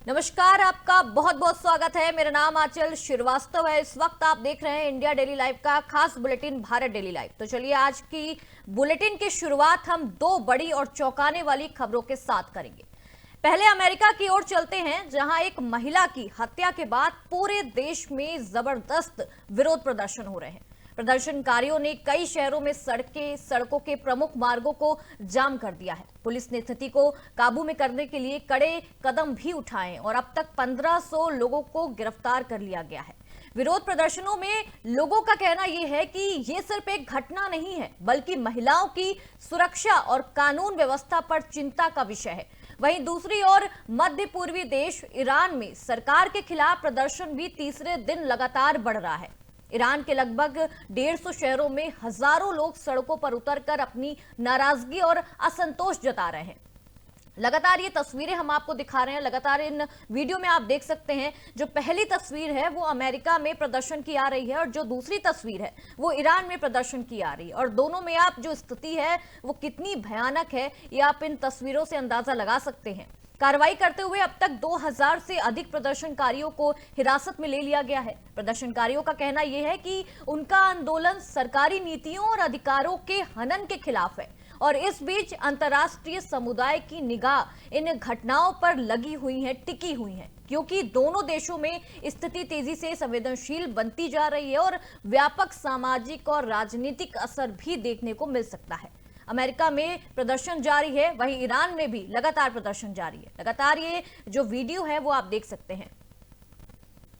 नमस्कार, आपका बहुत बहुत स्वागत है। मेरा नाम आंचल श्रीवास्तव है। इस वक्त आप देख रहे हैं इंडिया डेली लाइव का खास बुलेटिन भारत डेली लाइव। तो चलिए आज की बुलेटिन की शुरुआत हम दो बड़ी और चौंकाने वाली खबरों के साथ करेंगे। पहले अमेरिका की ओर चलते हैं, जहां एक महिला की हत्या के बाद पूरे देश में जबरदस्त विरोध प्रदर्शन हो रहे हैं। प्रदर्शनकारियों ने कई शहरों में सड़कों के प्रमुख मार्गों को जाम कर दिया है। पुलिस ने स्थिति को काबू में करने के लिए कड़े कदम भी उठाए और अब तक 1500 लोगों को गिरफ्तार कर लिया गया है। विरोध प्रदर्शनों में लोगों का कहना यह है कि यह सिर्फ एक घटना नहीं है, बल्कि महिलाओं की सुरक्षा और कानून व्यवस्था पर चिंता का विषय है। वहीं दूसरी ओर मध्य पूर्वी देश ईरान में सरकार के खिलाफ प्रदर्शन भी तीसरे दिन लगातार बढ़ रहा है। ईरान के लगभग 150 शहरों में हजारों लोग सड़कों पर उतरकर अपनी नाराजगी और असंतोष जता रहे हैं। लगातार ये तस्वीरें हम आपको दिखा रहे हैं। लगातार इन वीडियो में आप देख सकते हैं, जो पहली तस्वीर है वो अमेरिका में प्रदर्शन की आ रही है और जो दूसरी तस्वीर है वो ईरान में प्रदर्शन की आ रही है। और दोनों में आप जो स्थिति है वो कितनी भयानक है, ये आप इन तस्वीरों से अंदाजा लगा सकते हैं। कार्रवाई करते हुए अब तक 2000 से अधिक प्रदर्शनकारियों को हिरासत में ले लिया गया है। प्रदर्शनकारियों का कहना यह है कि उनका आंदोलन सरकारी नीतियों और अधिकारों के हनन के खिलाफ है। और इस बीच अंतर्राष्ट्रीय समुदाय की निगाह इन घटनाओं पर लगी हुई है, टिकी हुई है, क्योंकि दोनों देशों में स्थिति तेजी से संवेदनशील बनती जा रही है और व्यापक सामाजिक और राजनीतिक असर भी देखने को मिल सकता है। अमेरिका में प्रदर्शन जारी है, वहीं ईरान में भी लगातार प्रदर्शन जारी है। लगातार ये जो वीडियो है वो आप देख सकते हैं।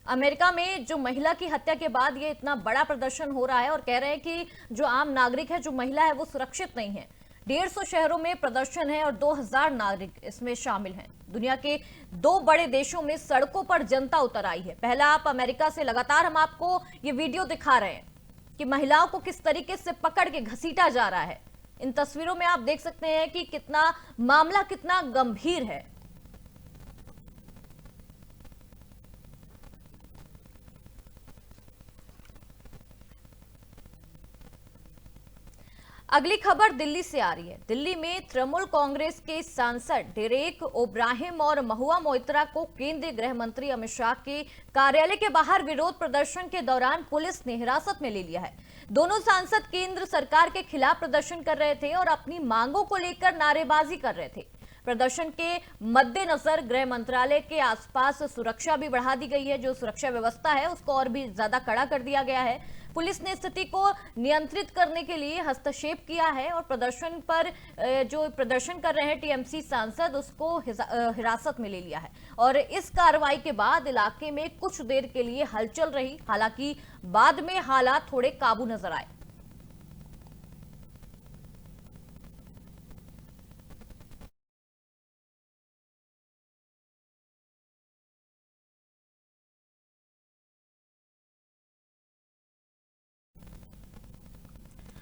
अमेरिका में जो महिला की हत्या के बाद ये इतना बड़ा प्रदर्शन हो रहा है और कह रहे हैं कि जो आम नागरिक है, जो महिला है, वो सुरक्षित नहीं है। 150 शहरों में प्रदर्शन है और 2000 नागरिक इसमें शामिल हैं। दुनिया के दो बड़े देशों में सड़कों पर जनता उतर आई है। पहला आप अमेरिका से लगातार हम आपको ये वीडियो दिखा रहे हैं कि महिलाओं को किस तरीके से पकड़ के घसीटा जा रहा है। इन तस्वीरों में आप देख सकते हैं कि मामला कितना गंभीर है। अगली खबर दिल्ली से आ रही है। दिल्ली में तृणमूल कांग्रेस के सांसद डेरेक ओब्राहिम और महुआ मोइत्रा को केंद्रीय गृह मंत्री अमित शाह के कार्यालय के बाहर विरोध प्रदर्शन के दौरान पुलिस ने हिरासत में ले लिया है। दोनों सांसद केंद्र सरकार के खिलाफ प्रदर्शन कर रहे थे और अपनी मांगों को लेकर नारेबाजी कर रहे थे। प्रदर्शन के मद्देनजर गृह मंत्रालय के आसपास सुरक्षा भी बढ़ा दी गई है। जो सुरक्षा व्यवस्था है उसको और भी ज्यादा कड़ा कर दिया गया है। पुलिस ने स्थिति को नियंत्रित करने के लिए हस्तक्षेप किया है और जो प्रदर्शन कर रहे हैं टीएमसी सांसद, उसको हिरासत में ले लिया है। और इस कार्रवाई के बाद इलाके में कुछ देर के लिए हलचल रही, हालांकि बाद में हालात थोड़े काबू नजर आए।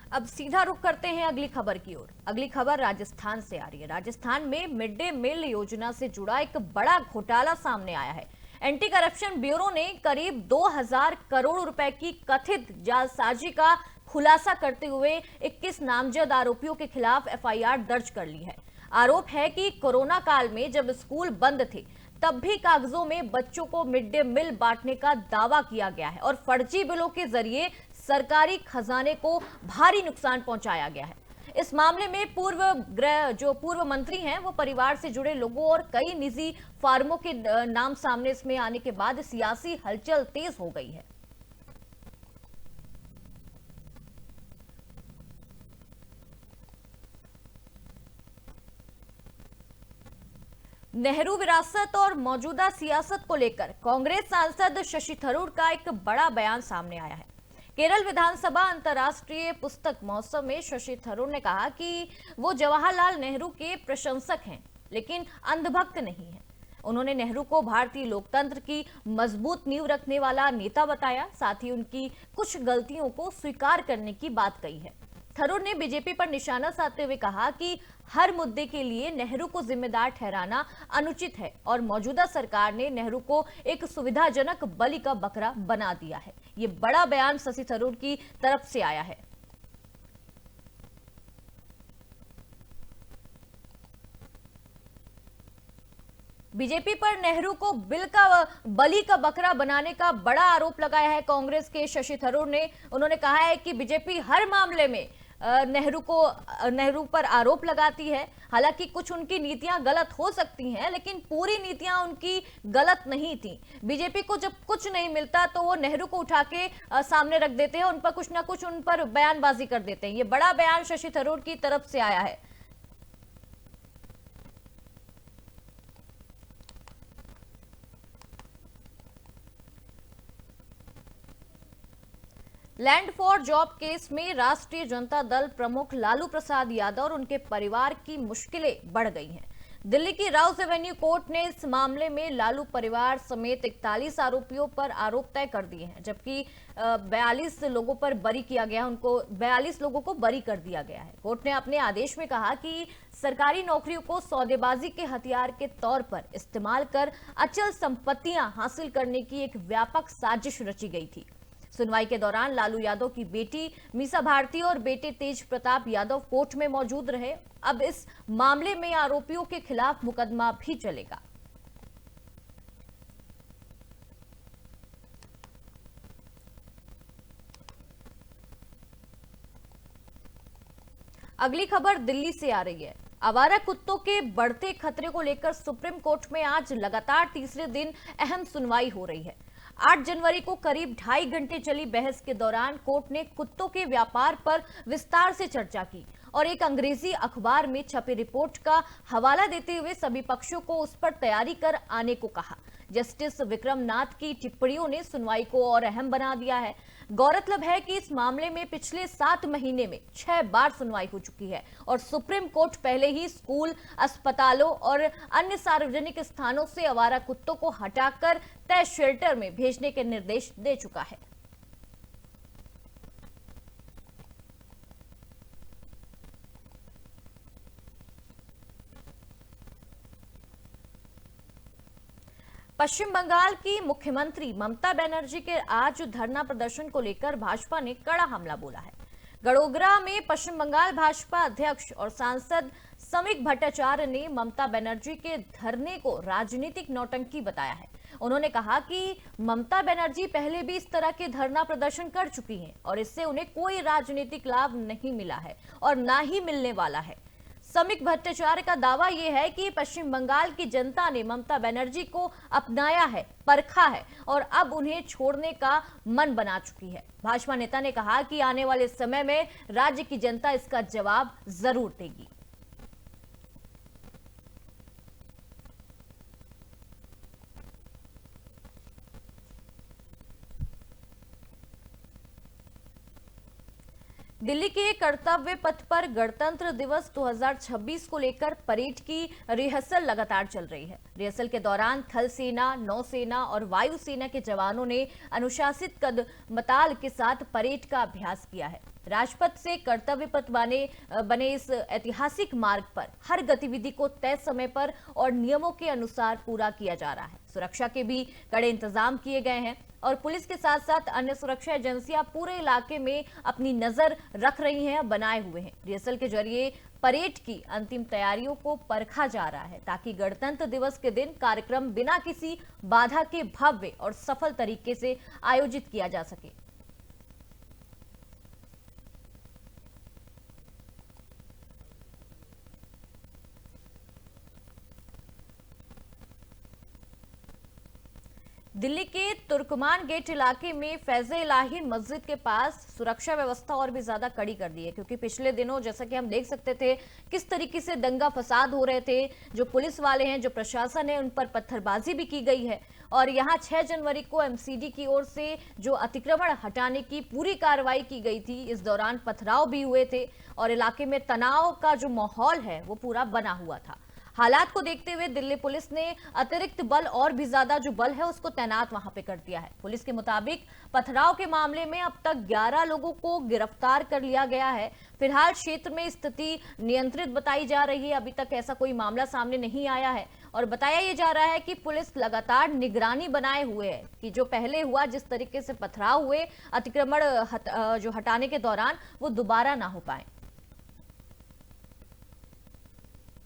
अब सीधा रुख करते हैं अगली खबर की ओर। अगली खबर राजस्थान से आ रही है। राजस्थान में मिड डे मील योजना से जुड़ा एक बड़ा घोटाला सामने आया है। एंटी करप्शन ब्यूरो ने करीब 2000 करोड़ रुपए की कथित जालसाजी का खुलासा करते हुए 21 नामजद आरोपियों के खिलाफ एफआईआर दर्ज कर ली है। आरोप है कि कोरोना काल में जब स्कूल बंद थे, तब भी कागजों में बच्चों को मिड डे मील बांटने का दावा किया गया है और फर्जी बिलों के जरिए सरकारी खजाने को भारी नुकसान पहुंचाया गया है। इस मामले में पूर्व मंत्री हैं, वो परिवार से जुड़े लोगों और कई निजी फार्मों के नाम सामने इसमें आने के बाद सियासी हलचल तेज हो गई है। नेहरू विरासत और मौजूदा सियासत को लेकर कांग्रेस सांसद शशि थरूर का एक बड़ा बयान सामने आया है। केरल विधानसभा अंतर्राष्ट्रीय पुस्तक महोत्सव में शशि थरूर ने कहा कि वो जवाहरलाल नेहरू के प्रशंसक हैं, लेकिन अंधभक्त नहीं हैं। उन्होंने नेहरू को भारतीय लोकतंत्र की मजबूत नींव रखने वाला नेता बताया। साथ ही उनकी कुछ गलतियों को स्वीकार करने की बात कही है। थरूर ने बीजेपी पर निशाना साधते हुए कहा कि हर मुद्दे के लिए नेहरू को जिम्मेदार ठहराना अनुचित है और मौजूदा सरकार ने नेहरू को एक सुविधाजनक बलि का बकरा बना दिया है। ये बड़ा बयान शशि थरूर की तरफ से आया है। बीजेपी पर नेहरू को बिल का बलि का बकरा बनाने का बड़ा आरोप लगाया है कांग्रेस के शशि थरूर ने। उन्होंने कहा है कि बीजेपी हर मामले में नेहरू पर आरोप लगाती है। हालांकि कुछ उनकी नीतियां गलत हो सकती हैं, लेकिन पूरी नीतियां उनकी गलत नहीं थी। बीजेपी को जब कुछ नहीं मिलता तो वो नेहरू को उठा के सामने रख देते हैं, उन पर कुछ ना कुछ उन पर बयानबाजी कर देते हैं। ये बड़ा बयान शशि थरूर की तरफ से आया है। लैंड फॉर जॉब केस में राष्ट्रीय जनता दल प्रमुख लालू प्रसाद यादव और उनके परिवार की मुश्किलें बढ़ गई हैं। दिल्ली की राउस एवेन्यू कोर्ट ने इस मामले में लालू परिवार समेत 41 आरोपियों पर आरोप तय कर दिए हैं, जबकि 42 लोगों पर बरी किया गया, उनको 42 लोगों को बरी कर दिया गया है। कोर्ट ने अपने आदेश में कहा कि सरकारी नौकरियों को सौदेबाजी के हथियार के तौर पर इस्तेमाल कर अचल संपत्तियां हासिल करने की एक व्यापक साजिश रची गई थी। सुनवाई के दौरान लालू यादव की बेटी मीसा भारती और बेटे तेज प्रताप यादव कोर्ट में मौजूद रहे। अब इस मामले में आरोपियों के खिलाफ मुकदमा भी चलेगा। अगली खबर दिल्ली से आ रही है। आवारा कुत्तों के बढ़ते खतरे को लेकर सुप्रीम कोर्ट में आज लगातार तीसरे दिन अहम सुनवाई हो रही है। 8 जनवरी को करीब 2.5 घंटे चली बहस के दौरान कोर्ट ने कुत्तों के व्यापार पर विस्तार से चर्चा की और एक अंग्रेजी अखबार में छपी रिपोर्ट का हवाला देते हुए सभी पक्षों को उस पर तैयारी कर आने को कहा। जस्टिस विक्रम नाथ की टिप्पणियों ने सुनवाई को और अहम बना दिया है। गौरतलब है कि इस मामले में पिछले 7 महीने में 6 बार सुनवाई हो चुकी है और सुप्रीम कोर्ट पहले ही स्कूल, अस्पतालों और अन्य सार्वजनिक स्थानों से आवारा कुत्तों को हटाकर तय शेल्टर में भेजने के निर्देश दे चुका है। पश्चिम बंगाल की मुख्यमंत्री ममता बनर्जी के आज धरना प्रदर्शन को लेकर भाजपा ने कड़ा हमला बोला है। गड़ोगरा में पश्चिम बंगाल भाजपा अध्यक्ष और सांसद समीक भट्टाचार्य ने ममता बनर्जी के धरने को राजनीतिक नौटंकी बताया है। उन्होंने कहा कि ममता बनर्जी पहले भी इस तरह के धरना प्रदर्शन कर चुकी हैं और इससे उन्हें कोई राजनीतिक लाभ नहीं मिला है और ना ही मिलने वाला है। समीक भट्टाचार्य का दावा यह है कि पश्चिम बंगाल की जनता ने ममता बनर्जी को अपनाया है, परखा है और अब उन्हें छोड़ने का मन बना चुकी है। भाजपा नेता ने कहा कि आने वाले समय में राज्य की जनता इसका जवाब जरूर देगी। दिल्ली के कर्तव्य पथ पर गणतंत्र दिवस 2026 को लेकर परेड की रिहर्सल लगातार चल रही है। रिहर्सल के दौरान थल सेना, नौसेना और वायुसेना के जवानों ने अनुशासित कदमताल के साथ परेड का अभ्यास किया है। राजपथ से कर्तव्य पथ बने इस ऐतिहासिक मार्ग पर हर गतिविधि को तय समय पर और नियमों के अनुसार पूरा किया जा रहा है। सुरक्षा के भी कड़े इंतजाम किए गए हैं और पुलिस के साथ साथ अन्य सुरक्षा एजेंसियां पूरे इलाके में अपनी नजर रख रही हैं, बनाए हुए हैं। रिहर्सल के जरिए परेड की अंतिम तैयारियों को परखा जा रहा है ताकि गणतंत्र दिवस के दिन कार्यक्रम बिना किसी बाधा के भव्य और सफल तरीके से आयोजित किया जा सके। दिल्ली के तुर्कमान गेट इलाके में फैज़े इलाही मस्जिद के पास सुरक्षा व्यवस्था और भी ज्यादा कड़ी कर दी है, क्योंकि पिछले दिनों जैसा कि हम देख सकते थे किस तरीके से दंगा फसाद हो रहे थे। जो पुलिस वाले हैं, जो प्रशासन है, उन पर पत्थरबाजी भी की गई है और यहां 6 जनवरी को एमसीडी की ओर से जो अतिक्रमण हटाने की पूरी कार्रवाई की गई थी, इस दौरान पथराव भी हुए थे और इलाके में तनाव का जो माहौल है वो पूरा बना हुआ था। हालात को देखते हुए दिल्ली पुलिस ने अतिरिक्त बल और भी ज्यादा जो बल है उसको तैनात वहां पे कर दिया है। पुलिस के मुताबिक पथराव के मामले में अब तक 11 लोगों को गिरफ्तार कर लिया गया है। फिलहाल क्षेत्र में स्थिति नियंत्रित बताई जा रही है। अभी तक ऐसा कोई मामला सामने नहीं आया है और बताया यह जा रहा है कि पुलिस लगातार निगरानी बनाए हुए है कि जो पहले हुआ, जिस तरीके से पथराव हुए अतिक्रमण जो हटाने के दौरान, वो दोबारा ना हो पाए।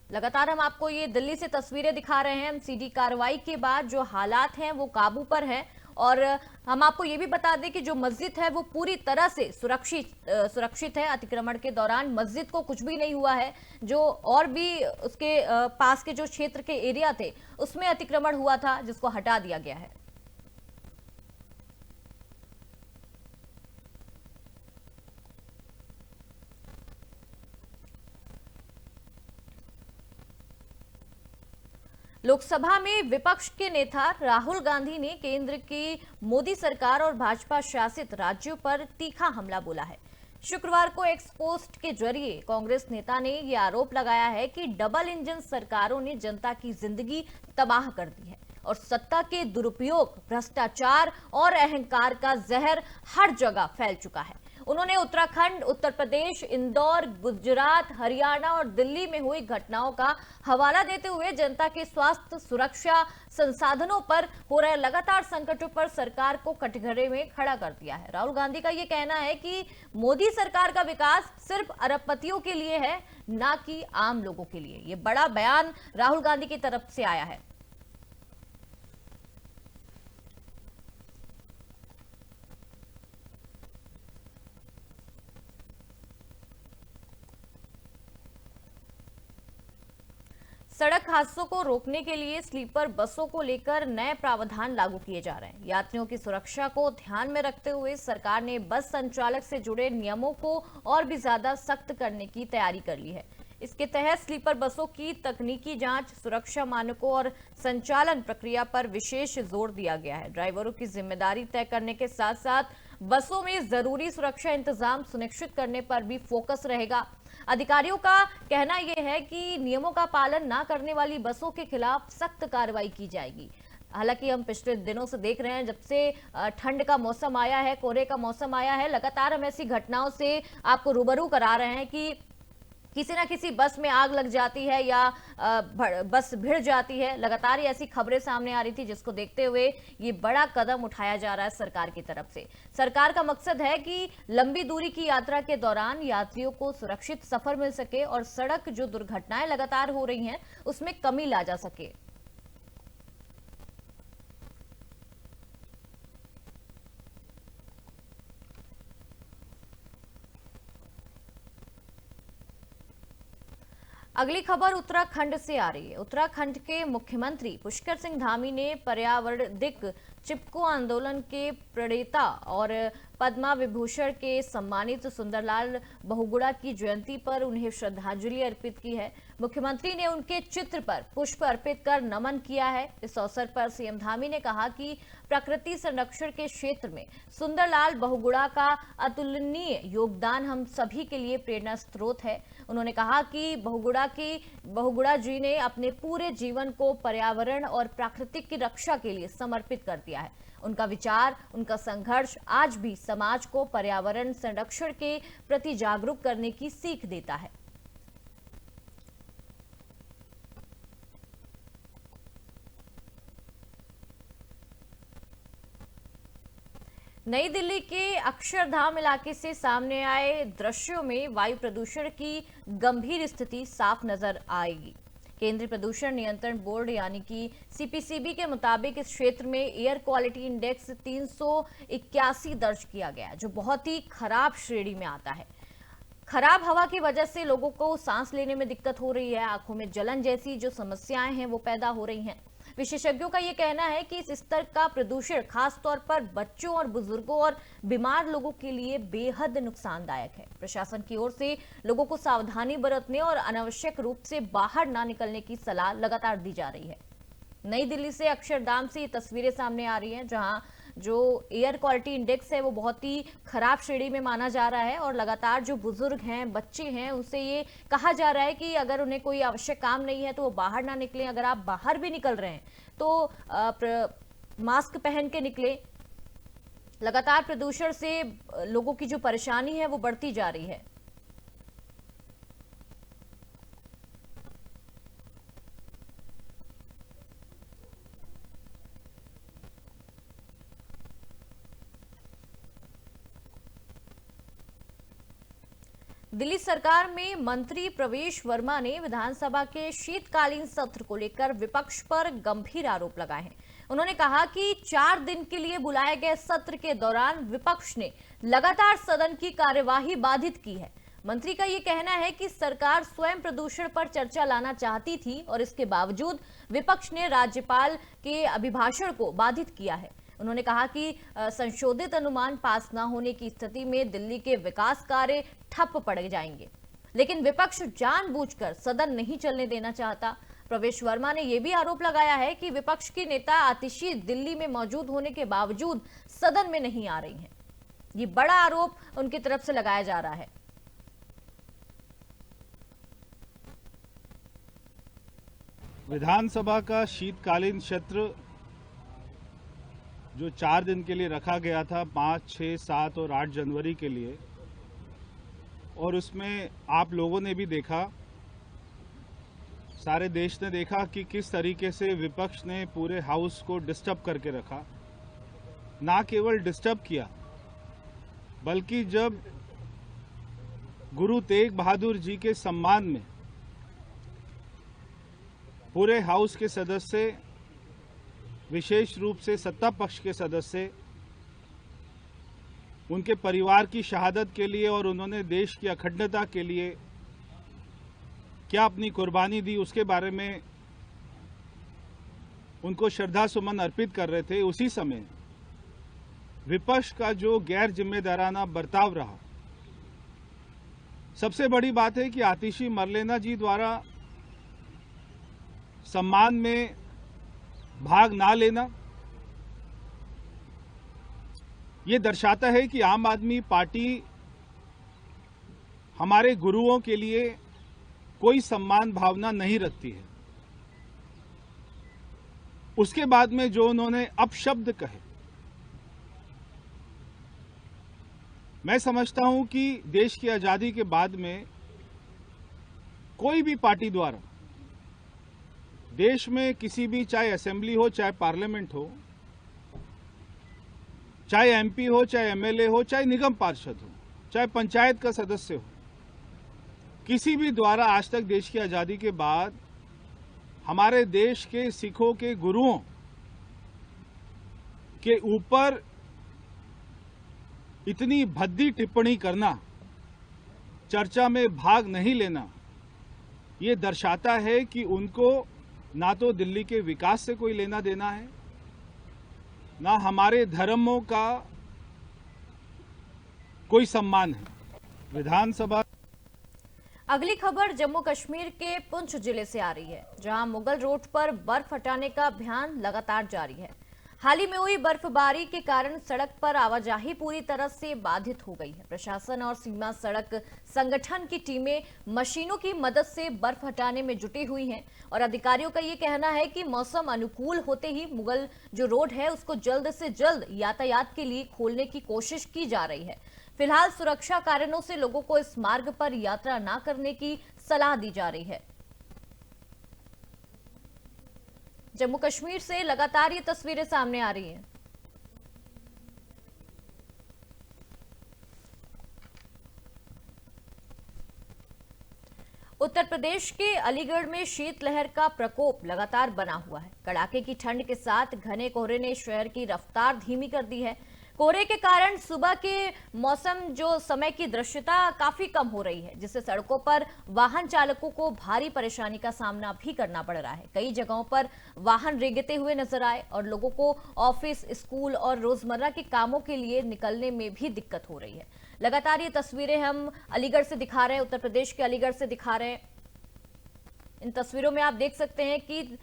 लगातार हम आपको ये दिल्ली से तस्वीरें दिखा रहे हैं। सीडी कार्रवाई के बाद जो हालात हैं वो काबू पर हैं और हम आपको ये भी बता दें कि जो मस्जिद है वो पूरी तरह से सुरक्षित है। अतिक्रमण के दौरान मस्जिद को कुछ भी नहीं हुआ है। जो और भी उसके पास के जो क्षेत्र के एरिया थे उसमें अतिक्रमण हुआ था, जिसको हटा दिया गया है। लोकसभा में विपक्ष के नेता राहुल गांधी ने केंद्र की मोदी सरकार और भाजपा शासित राज्यों पर तीखा हमला बोला है। शुक्रवार को एक्स पोस्ट के जरिए कांग्रेस नेता ने यह आरोप लगाया है कि डबल इंजन सरकारों ने जनता की जिंदगी तबाह कर दी है और सत्ता के दुरुपयोग, भ्रष्टाचार और अहंकार का जहर हर जगह फैल चुका है। उन्होंने उत्तराखंड, उत्तर प्रदेश, इंदौर, गुजरात, हरियाणा और दिल्ली में हुई घटनाओं का हवाला देते हुए जनता के स्वास्थ्य, सुरक्षा, संसाधनों पर हो रहे लगातार संकटों पर सरकार को कटघरे में खड़ा कर दिया है। राहुल गांधी का यह कहना है कि मोदी सरकार का विकास सिर्फ अरबपतियों के लिए है, ना कि आम लोगों के लिए। यह बड़ा बयान राहुल गांधी की तरफ से आया है। सड़क हादसों को रोकने के लिए स्लीपर बसों को लेकर नए प्रावधान लागू किए जा रहे हैं। यात्रियों की सुरक्षा को ध्यान में रखते हुए सरकार ने बस संचालक से जुड़े नियमों को और भी ज्यादा सख्त करने की तैयारी कर ली है। इसके तहत स्लीपर बसों की तकनीकी जांच, सुरक्षा मानकों और संचालन प्रक्रिया पर विशेष जोर दिया गया है। ड्राइवरों की जिम्मेदारी तय करने के साथ साथ बसों में जरूरी सुरक्षा इंतजाम सुनिश्चित करने पर भी फोकस रहेगा। अधिकारियों का कहना यह है कि नियमों का पालन न करने वाली बसों के खिलाफ सख्त कार्रवाई की जाएगी। हालांकि हम पिछले दिनों से देख रहे हैं, जब से ठंड का मौसम आया है, कोहरे का मौसम आया है, लगातार हम ऐसी घटनाओं से आपको रूबरू करा रहे हैं कि किसी ना किसी बस में आग लग जाती है या बस भिड़ जाती है। लगातार ऐसी खबरें सामने आ रही थी, जिसको देखते हुए ये बड़ा कदम उठाया जा रहा है सरकार की तरफ से। सरकार का मकसद है कि लंबी दूरी की यात्रा के दौरान यात्रियों को सुरक्षित सफर मिल सके और सड़क जो दुर्घटनाएं लगातार हो रही हैं उसमें कमी ला जा सके। अगली खबर उत्तराखंड से आ रही है। उत्तराखंड के मुख्यमंत्री पुष्कर सिंह धामी ने पर्यावरणिक चिपको आंदोलन के प्रणेता और पद्मा विभूषण के सम्मानित सुंदरलाल बहुगुणा की जयंती पर उन्हें श्रद्धांजलि अर्पित की है। मुख्यमंत्री ने उनके चित्र पर पुष्प अर्पित कर नमन किया है। इस अवसर पर सीएम धामी ने कहा कि प्रकृति संरक्षण के क्षेत्र में सुंदरलाल बहुगुणा का अतुलनीय योगदान हम सभी के लिए प्रेरणा स्रोत है। उन्होंने कहा कि बहुगुणा जी ने अपने पूरे जीवन को पर्यावरण और प्रकृति की रक्षा के लिए समर्पित कर दिया है। उनका विचार, उनका संघर्ष आज भी समाज को पर्यावरण संरक्षण के प्रति जागरूक करने की सीख देता है। नई दिल्ली के अक्षरधाम इलाके से सामने आए दृश्यों में वायु प्रदूषण की गंभीर स्थिति साफ नजर आएगी। केंद्रीय प्रदूषण नियंत्रण बोर्ड यानी कि सीपीसीबी के मुताबिक इस क्षेत्र में एयर क्वालिटी इंडेक्स 381 दर्ज किया गया, जो बहुत ही खराब श्रेणी में आता है। खराब हवा की वजह से लोगों को सांस लेने में दिक्कत हो रही है, आंखों में जलन जैसी जो समस्याएं हैं वो पैदा हो रही हैं। विशेषज्ञों का यह कहना है कि इस स्तर का प्रदूषण खास तौर पर बच्चों और बुजुर्गों और बीमार लोगों के लिए बेहद नुकसानदायक है। प्रशासन की ओर से लोगों को सावधानी बरतने और अनावश्यक रूप से बाहर ना निकलने की सलाह लगातार दी जा रही है। नई दिल्ली से अक्षरधाम से ये तस्वीरें सामने आ रही हैं, जहां जो एयर क्वालिटी इंडेक्स है वो बहुत ही खराब श्रेणी में माना जा रहा है और लगातार जो बुजुर्ग हैं, बच्चे हैं, उनसे ये कहा जा रहा है कि अगर उन्हें कोई आवश्यक काम नहीं है तो वो बाहर ना निकलें। अगर आप बाहर भी निकल रहे हैं तो मास्क पहन के निकलें। लगातार प्रदूषण से लोगों की जो परेशानी है वो बढ़ती जा रही है। दिल्ली सरकार में मंत्री प्रवेश वर्मा ने विधानसभा के शीतकालीन सत्र को लेकर विपक्ष पर गंभीर आरोप लगाए हैं। उन्होंने कहा कि 4 दिन के लिए बुलाए गए सत्र के दौरान विपक्ष ने लगातार सदन की कार्यवाही बाधित की है। मंत्री का ये कहना है कि सरकार स्वयं प्रदूषण पर चर्चा लाना चाहती थी और इसके बावजूद विपक्ष ने राज्यपाल के अभिभाषण को बाधित किया है। उन्होंने कहा कि संशोधित अनुमान पास न होने की स्थिति में दिल्ली के विकास कार्य ठप पड़ जाएंगे, लेकिन विपक्ष जानबूझकर सदन नहीं चलने देना चाहता। प्रवेश वर्मा ने यह भी आरोप लगाया है कि विपक्ष की नेता आतिशी दिल्ली में मौजूद होने के बावजूद सदन में नहीं आ रही हैं। ये बड़ा आरोप उनकी तरफ से लगाया जा रहा है। विधानसभा का शीतकालीन सत्र जो 4 दिन के लिए रखा गया था, 5, 6, 7 और 8 जनवरी के लिए, और उसमें आप लोगों ने भी देखा, सारे देश ने देखा कि किस तरीके से विपक्ष ने पूरे हाउस को डिस्टर्ब करके रखा। ना केवल डिस्टर्ब किया, बल्कि जब गुरु तेग बहादुर जी के सम्मान में पूरे हाउस के सदस्य, विशेष रूप से सत्ता पक्ष के सदस्य, उनके परिवार की शहादत के लिए और उन्होंने देश की अखंडता के लिए क्या अपनी कुर्बानी दी, उसके बारे में उनको श्रद्धा सुमन अर्पित कर रहे थे। उसी समय विपक्ष का जो गैर जिम्मेदाराना बर्ताव रहा। सबसे बड़ी बात है कि आतिशी मरलेना जी द्वारा सम्मान में भाग ना लेना, ये दर्शाता है कि आम आदमी पार्टी हमारे गुरुओं के लिए कोई सम्मान भावना नहीं रखती है। उसके बाद में जो उन्होंने अपशब्द कहे, मैं समझता हूं कि देश की आजादी के बाद में कोई भी पार्टी द्वारा देश में किसी भी, चाहे असेंबली हो, चाहे पार्लियामेंट हो, चाहे एमपी हो, चाहे एमएलए हो, चाहे निगम पार्षद हो, चाहे पंचायत का सदस्य हो, किसी भी द्वारा आज तक देश की आजादी के बाद हमारे देश के सिखों के गुरुओं के ऊपर इतनी भद्दी टिप्पणी करना, चर्चा में भाग नहीं लेना, ये दर्शाता है कि उनको ना तो दिल्ली के विकास से कोई लेना देना है, ना हमारे धर्मों का कोई सम्मान है। विधानसभा। अगली खबर जम्मू कश्मीर के पुंछ जिले से आ रही है, जहां मुगल रोड पर बर्फ हटाने का अभियान लगातार जारी है। हाल ही में हुई बर्फबारी के कारण सड़क पर आवाजाही पूरी तरह से बाधित हो गई है। प्रशासन और सीमा सड़क संगठन की टीमें मशीनों की मदद से बर्फ हटाने में जुटी हुई हैं और अधिकारियों का ये कहना है कि मौसम अनुकूल होते ही मुगल जो रोड है उसको जल्द से जल्द यातायात के लिए खोलने की कोशिश की जा रही है। फिलहाल सुरक्षा कारणों से लोगों को इस मार्ग पर यात्रा न करने की सलाह दी जा रही है। जम्मू कश्मीर से लगातार ये तस्वीरें सामने आ रही हैं। उत्तर प्रदेश के अलीगढ़ में शीतलहर का प्रकोप लगातार बना हुआ है। कड़ाके की ठंड के साथ घने कोहरे ने शहर की रफ्तार धीमी कर दी है। कोहरे के कारण सुबह के मौसम जो समय की दृश्यता काफी कम हो रही है, जिससे सड़कों पर वाहन चालकों को भारी परेशानी का सामना भी करना पड़ रहा है। कई जगहों पर वाहन रेंगते हुए नजर आए और लोगों को ऑफिस, स्कूल और रोजमर्रा के कामों के लिए निकलने में भी दिक्कत हो रही है। लगातार ये तस्वीरें हम अलीगढ़ से दिखा रहे हैं, उत्तर प्रदेश के अलीगढ़ से दिखा रहे हैं। इन तस्वीरों में आप देख सकते हैं कि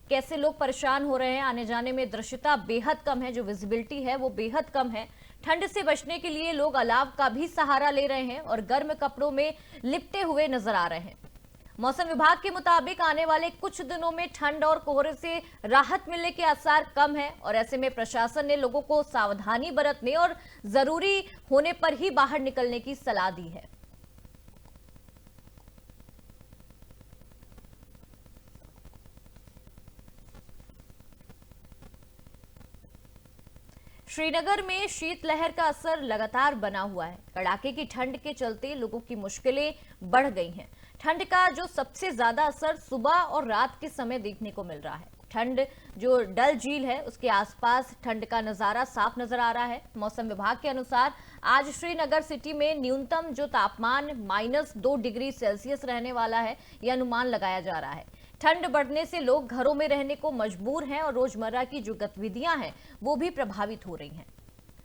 कैसे लोग परेशान हो रहे हैं। आने जाने में दृश्यता बेहद कम है, जो विजिबिलिटी है वो बेहद कम है। ठंड से बचने के लिए लोग अलाव का भी सहारा ले रहे हैं और गर्म कपड़ों में लिपटे हुए नजर आ रहे हैं। मौसम विभाग के मुताबिक आने वाले कुछ दिनों में ठंड और कोहरे से राहत मिलने के आसार कम है और ऐसे में प्रशासन ने लोगों को सावधानी बरतने और जरूरी होने पर ही बाहर निकलने की सलाह दी है। श्रीनगर में शीतलहर का असर लगातार बना हुआ है। कड़ाके की ठंड के चलते लोगों की मुश्किलें बढ़ गई हैं। ठंड का जो सबसे ज्यादा असर सुबह और रात के समय देखने को मिल रहा है। ठंड जो डल झील है उसके आसपास ठंड का नजारा साफ नजर आ रहा है। मौसम विभाग के अनुसार आज श्रीनगर सिटी में न्यूनतम जो तापमान -2 डिग्री सेल्सियस रहने वाला है, यह अनुमान लगाया जा रहा है। ठंड बढ़ने से लोग घरों में रहने को मजबूर हैं और रोजमर्रा की जो गतिविधियां हैं वो भी प्रभावित हो रही हैं।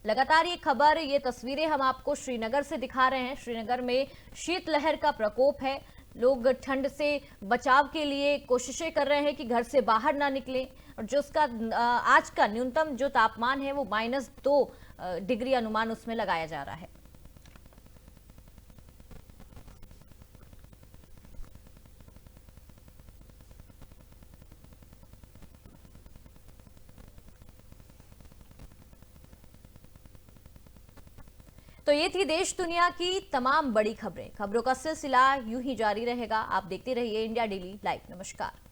लगातार ये खबर, ये तस्वीरें हम आपको श्रीनगर से दिखा रहे हैं। श्रीनगर में शीतलहर का प्रकोप है। लोग ठंड से बचाव के लिए कोशिशें कर रहे हैं कि घर से बाहर ना निकलें, और जो उसका आज का न्यूनतम जो तापमान है वो -2 डिग्री अनुमान उसमें लगाया जा रहा है। तो ये थी देश दुनिया की तमाम बड़ी खबरें। खबरों का सिलसिला यूं ही जारी रहेगा। आप देखते रहिए इंडिया डेली लाइव। नमस्कार।